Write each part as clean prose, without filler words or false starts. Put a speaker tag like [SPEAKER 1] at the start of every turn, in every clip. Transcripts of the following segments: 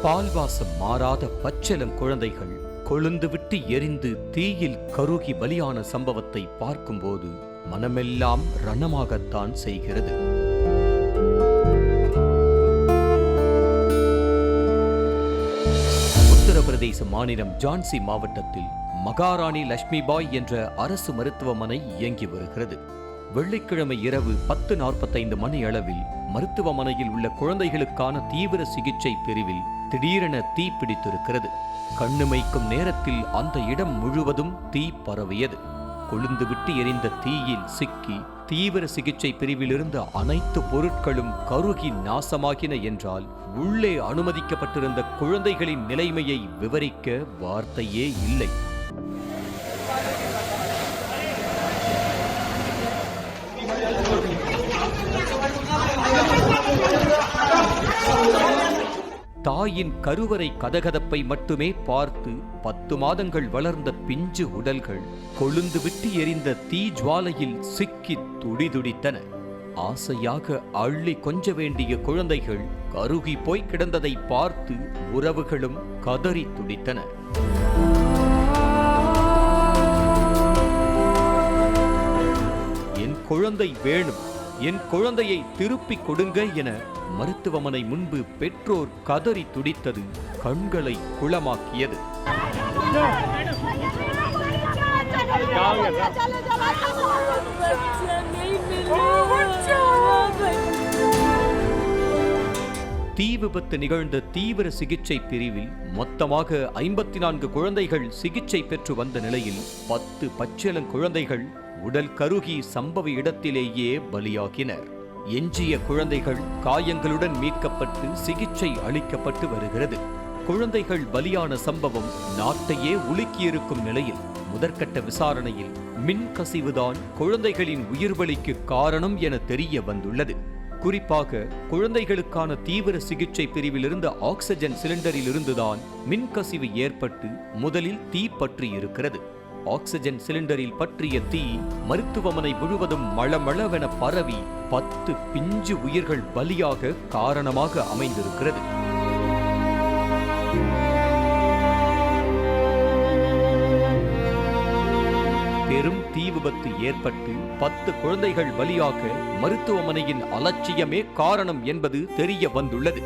[SPEAKER 1] பால்வாசம் மாறாத பச்சிளம் குழந்தைகள் கொழுந்துவிட்டு எரிந்து தீயில் கருகி பலியான சம்பவத்தை பார்க்கும்போது மனமெல்லாம் ரணமாகத்தான் செய்கிறது. உத்தரப்பிரதேச மாநிலம் ஜான்சி மாவட்டத்தில் மகாராணி லட்சுமிபாய் என்ற அரசு மருத்துவமனை இயங்கி வருகிறது. வெள்ளிக்கிழமை இரவு 10:45 மணி அளவில் மருத்துவமனையில் உள்ள குழந்தைகளுக்கான தீவிர சிகிச்சை பிரிவில் திடீரென தீ பிடித்திருக்கிறது. கண்ணுமைக்கும் நேரத்தில் அந்த இடம் முழுவதும் தீ பரவியது. கொழுந்துவிட்டு எரிந்த தீயில் சிக்கி தீவிர சிகிச்சை பிரிவிலிருந்த அனைத்து பொருட்களும் கருகி நாசமாகின என்றால் உள்ளே அனுமதிக்கப்பட்டிருந்த குழந்தைகளின் நிலைமையை விவரிக்க வார்த்தையே இல்லை. தாயின் கருவறை கதகதப்பை மட்டுமே பார்த்து 10 மாதங்கள் வளர்ந்த பிஞ்சு உடல்கள் கொழுந்துவிட்டு எரிந்த தீ ஜுவாலையில் சிக்கி துடிதுடித்தன. ஆசையாக அள்ளி கொஞ்ச வேண்டிய குழந்தைகள் கருகி போய் கிடந்ததை பார்த்து உறவுகளும் கதறி துடித்தன. என் குழந்தை வேணும், என் குழந்தையை திருப்பிக் கொடுங்க என மருத்துவமனை முன்பு பெற்றோர் கதறி துடித்தது கண்களை குளமாக்கியது. தீ விபத்து நிகழ்ந்த தீவிர சிகிச்சை பிரிவில் மொத்தமாக 54 குழந்தைகள் சிகிச்சை பெற்று வந்த நிலையில் 10 பச்சிளம் குழந்தைகள் உடல் கருகி சம்பவ இடத்திலேயே பலியாகினர். எஞ்சிய குழந்தைகள் காயங்களுடன் மீட்கப்பட்டு சிகிச்சை அளிக்கப்பட்டு வருகிறது. குழந்தைகள் பலியான சம்பவம் நாட்டையே உலுக்கியிருக்கும் நிலையில் முதற்கட்ட விசாரணையில் மின்கசிவுதான் குழந்தைகளின் உயிர்பலிக்கு காரணம் என தெரிய வந்துள்ளது. குறிப்பாக குழந்தைகளுக்கான தீவிர சிகிச்சை பிரிவில் இருந்த ஆக்சிஜன் சிலிண்டரில் இருந்துதான் மின்கசிவு ஏற்பட்டு முதலில் தீ பற்றி இருக்கிறது. ஆக்சிஜன் சிலிண்டரில் பற்றிய தீ மருத்துவமனை முழுவதும் மளமளவென பரவி 10 பிஞ்சு உயிர்கள் பலியாக காரணமாக அமைந்திருக்கிறது. பெரும் தீ விபத்து ஏற்பட்டு 10 குழந்தைகள் பலியாக மருத்துவமனையின் அலட்சியமே காரணம் என்பது தெரிய வந்துள்ளது.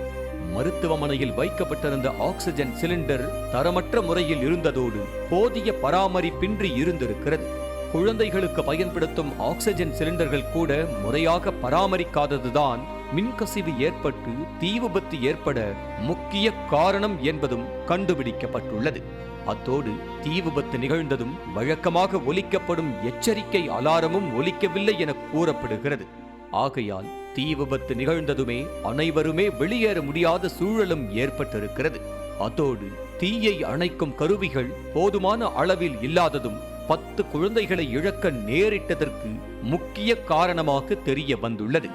[SPEAKER 1] மருத்துவமனையில் வைக்கப்பட்டிருந்த ஆக்சிஜன் சிலிண்டர் தரமற்ற முறையில் இருந்ததோடு போதிய பராமரிப்பின்றி இருந்திருக்கிறது. குழந்தைகளுக்கு பயன்படுத்தும் ஆக்சிஜன் சிலிண்டர்கள் கூட முறையாக பராமரிக்காததுதான் மின்கசிவு ஏற்பட்டு தீ விபத்து ஏற்பட முக்கிய காரணம் என்பதும் கண்டுபிடிக்கப்பட்டுள்ளது. அத்தோடு தீ விபத்து நிகழ்ந்ததும் வழக்கமாக ஒலிக்கப்படும் எச்சரிக்கை அலாரமும் ஒலிக்கவில்லை என கூறப்படுகிறது. ஆகையால் தீ விபத்து நிகழ்ந்ததுமே அனைவருமே வெளியேற முடியாத சூழலும் ஏற்பட்டிருக்கிறது. அதோடு தீயை அணைக்கும் கருவிகள் போதுமான அளவில் இல்லாததும் 10 குழந்தைகளை இழக்க நேரிட்டதற்கு முக்கிய காரணமாக தெரிய வந்துள்ளது.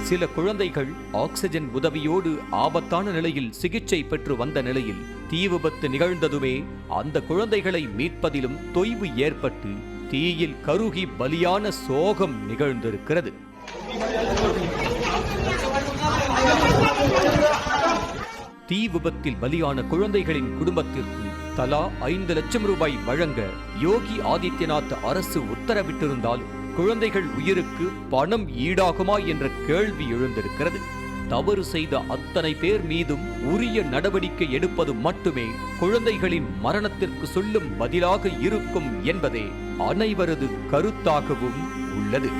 [SPEAKER 1] சில குழந்தைகள் ஆக்சிஜன் உதவியோடு ஆபத்தான நிலையில் சிகிச்சை பெற்று வந்த நிலையில் தீ விபத்து நிகழ்ந்ததுமே அந்த குழந்தைகளை மீட்பதிலும் தொய்வு ஏற்பட்டு தீயில் கருகி பலியான சோகம் நிகழ்ந்திருக்கிறது. தீ விபத்தில் பலியான குழந்தைகளின் குடும்பத்திற்கு தலா 5 லட்சம் ரூபாய் வழங்க யோகி ஆதித்யநாத் அரசு உத்தரவிட்டிருந்தால் குழந்தைகள் உயிருக்கு பணம் ஈடாகுமா என்ற கேள்வி எழுந்திருக்கிறது. தவறு செய்த அத்தனை பேர் மீதும் உரிய நடவடிக்கை எடுப்பது மட்டுமே குழந்தைகளின் மரணத்திற்கு சொல்லும் பதிலாக இருக்கும் என்பதே அனைவரது கருத்தாகவும் உள்ளது.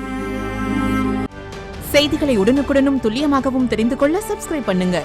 [SPEAKER 2] செய்திகளை உடனுக்குடனும் துல்லியமாகவும் தெரிந்து கொள்ள சப்ஸ்கிரைப் பண்ணுங்க.